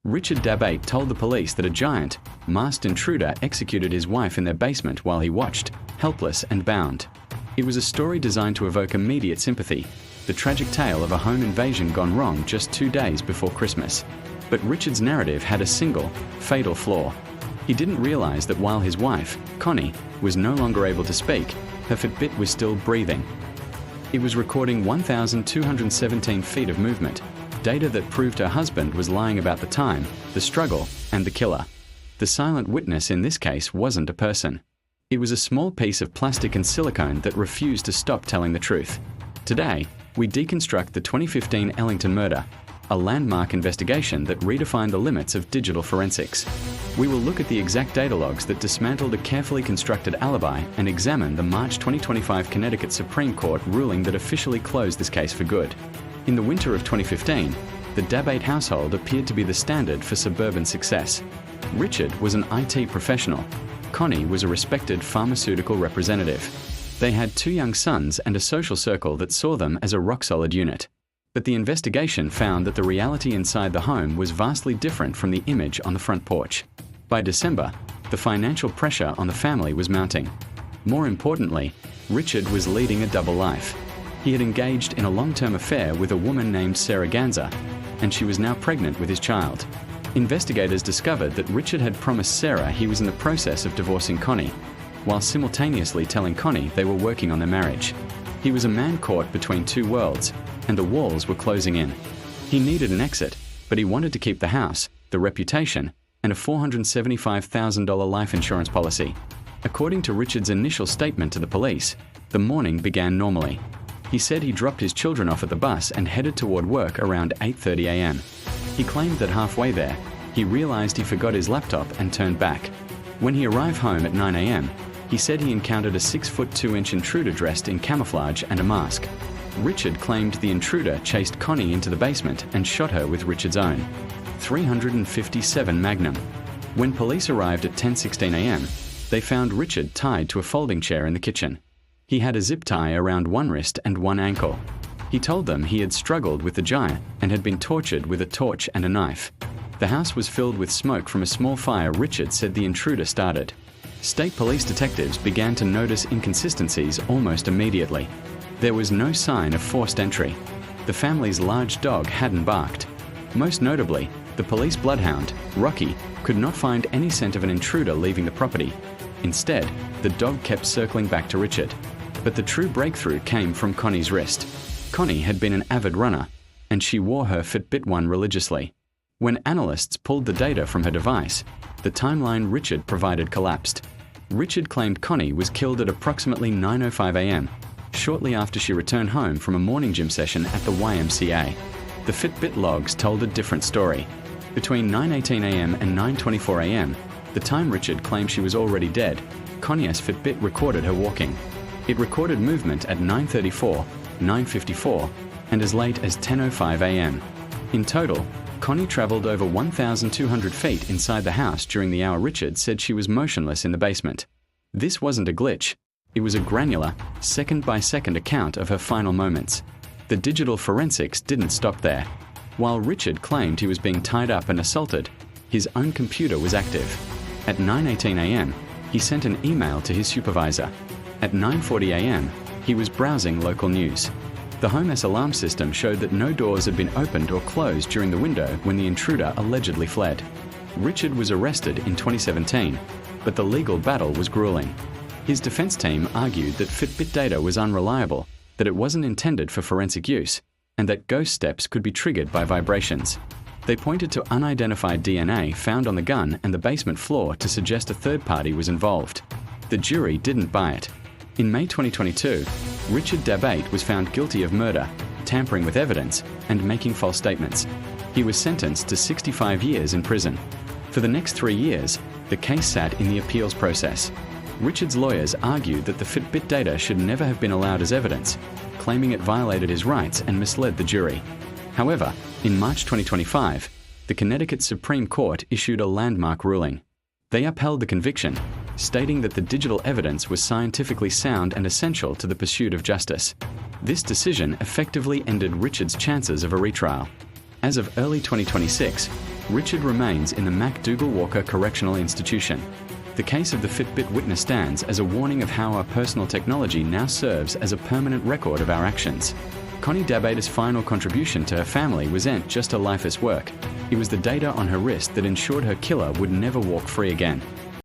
Richard Dabate told the police that a giant, masked intruder executed his wife in their basement while he watched, helpless and bound. It was a story designed to evoke immediate sympathy, the tragic tale of a home invasion gone wrong just 2 days before Christmas. But Richard's narrative had a single, fatal flaw. He didn't realize that while his wife, Connie, was no longer able to speak, her Fitbit was still breathing. It was recording 1,217 feet of movement, data that proved her husband was lying about the time, the struggle, and the killer. The silent witness in this case wasn't a person. It was a small piece of plastic and silicone that refused to stop telling the truth. Today, we deconstruct the 2015 Ellington murder, a landmark investigation that redefined the limits of digital forensics. We will look at the exact data logs that dismantled a carefully constructed alibi and examine the March 2025 Connecticut Supreme Court ruling that officially closed this case for good. In the winter of 2015, the Dabate household appeared to be the standard for suburban success. Richard was an IT professional. Connie was a respected pharmaceutical representative. They had 2 young sons and a social circle that saw them as a rock-solid unit. But the investigation found that the reality inside the home was vastly different from the image on the front porch. By December, the financial pressure on the family was mounting. More importantly, Richard was leading a double life. He had engaged in a long-term affair with a woman named Sarah Ganza, and she was now pregnant with his child. Investigators discovered that Richard had promised Sarah he was in the process of divorcing Connie, while simultaneously telling Connie they were working on their marriage. He was a man caught between 2 worlds, and the walls were closing in. He needed an exit, but he wanted to keep the house, the reputation, and a $475,000 life insurance policy. According to Richard's initial statement to the police, the morning began normally. He said he dropped his children off at the bus and headed toward work around 8:30 a.m. He claimed that halfway there, he realized he forgot his laptop and turned back. When he arrived home at 9 a.m., he said he encountered a 6'2" intruder dressed in camouflage and a mask. Richard claimed the intruder chased Connie into the basement and shot her with Richard's own .357 Magnum. When police arrived at 10:16 a.m., they found Richard tied to a folding chair in the kitchen. He had a zip tie around one wrist and one ankle. He told them he had struggled with the giant and had been tortured with a torch and a knife. The house was filled with smoke from a small fire Richard said the intruder started. State police detectives began to notice inconsistencies almost immediately. There was no sign of forced entry. The family's large dog hadn't barked. Most notably, the police bloodhound, Rocky, could not find any scent of an intruder leaving the property. Instead, the dog kept circling back to Richard. But the true breakthrough came from Connie's wrist. Connie had been an avid runner, and she wore her Fitbit 1 religiously. When analysts pulled the data from her device, the timeline Richard provided collapsed. Richard claimed Connie was killed at approximately 9:05 a.m., shortly after she returned home from a morning gym session at the YMCA. The Fitbit logs told a different story. Between 9:18 a.m. and 9:24 a.m., the time Richard claimed she was already dead, Connie's Fitbit recorded her walking. It recorded movement at 9:34, 9:54, and as late as 10:05 a.m. In total, Connie traveled over 1,200 feet inside the house during the hour Richard said she was motionless in the basement. This wasn't a glitch. It was a granular, second-by-second account of her final moments. The digital forensics didn't stop there. While Richard claimed he was being tied up and assaulted, his own computer was active. At 9:18 a.m., he sent an email to his supervisor. At 9:40 a.m., he was browsing local news. The Home's alarm system showed that no doors had been opened or closed during the window when the intruder allegedly fled. Richard was arrested in 2017, but the legal battle was grueling. His defense team argued that Fitbit data was unreliable, that it wasn't intended for forensic use, and that ghost steps could be triggered by vibrations. They pointed to unidentified DNA found on the gun and the basement floor to suggest a third party was involved. The jury didn't buy it. In May 2022, Richard Dabate was found guilty of murder, tampering with evidence, and making false statements. He was sentenced to 65 years in prison. For the next 3 years, the case sat in the appeals process. Richard's lawyers argued that the Fitbit data should never have been allowed as evidence, claiming it violated his rights and misled the jury. However, in March 2025, the Connecticut Supreme Court issued a landmark ruling. They upheld the conviction, stating that the digital evidence was scientifically sound and essential to the pursuit of justice. This decision effectively ended Richard's chances of a retrial. As of early 2026, Richard remains in the MacDougall Walker Correctional Institution. The case of the Fitbit witness stands as a warning of how our personal technology now serves as a permanent record of our actions. Connie Dabader's final contribution to her family wasn't just a lifeless work. It was the data on her wrist that ensured her killer would never walk free again.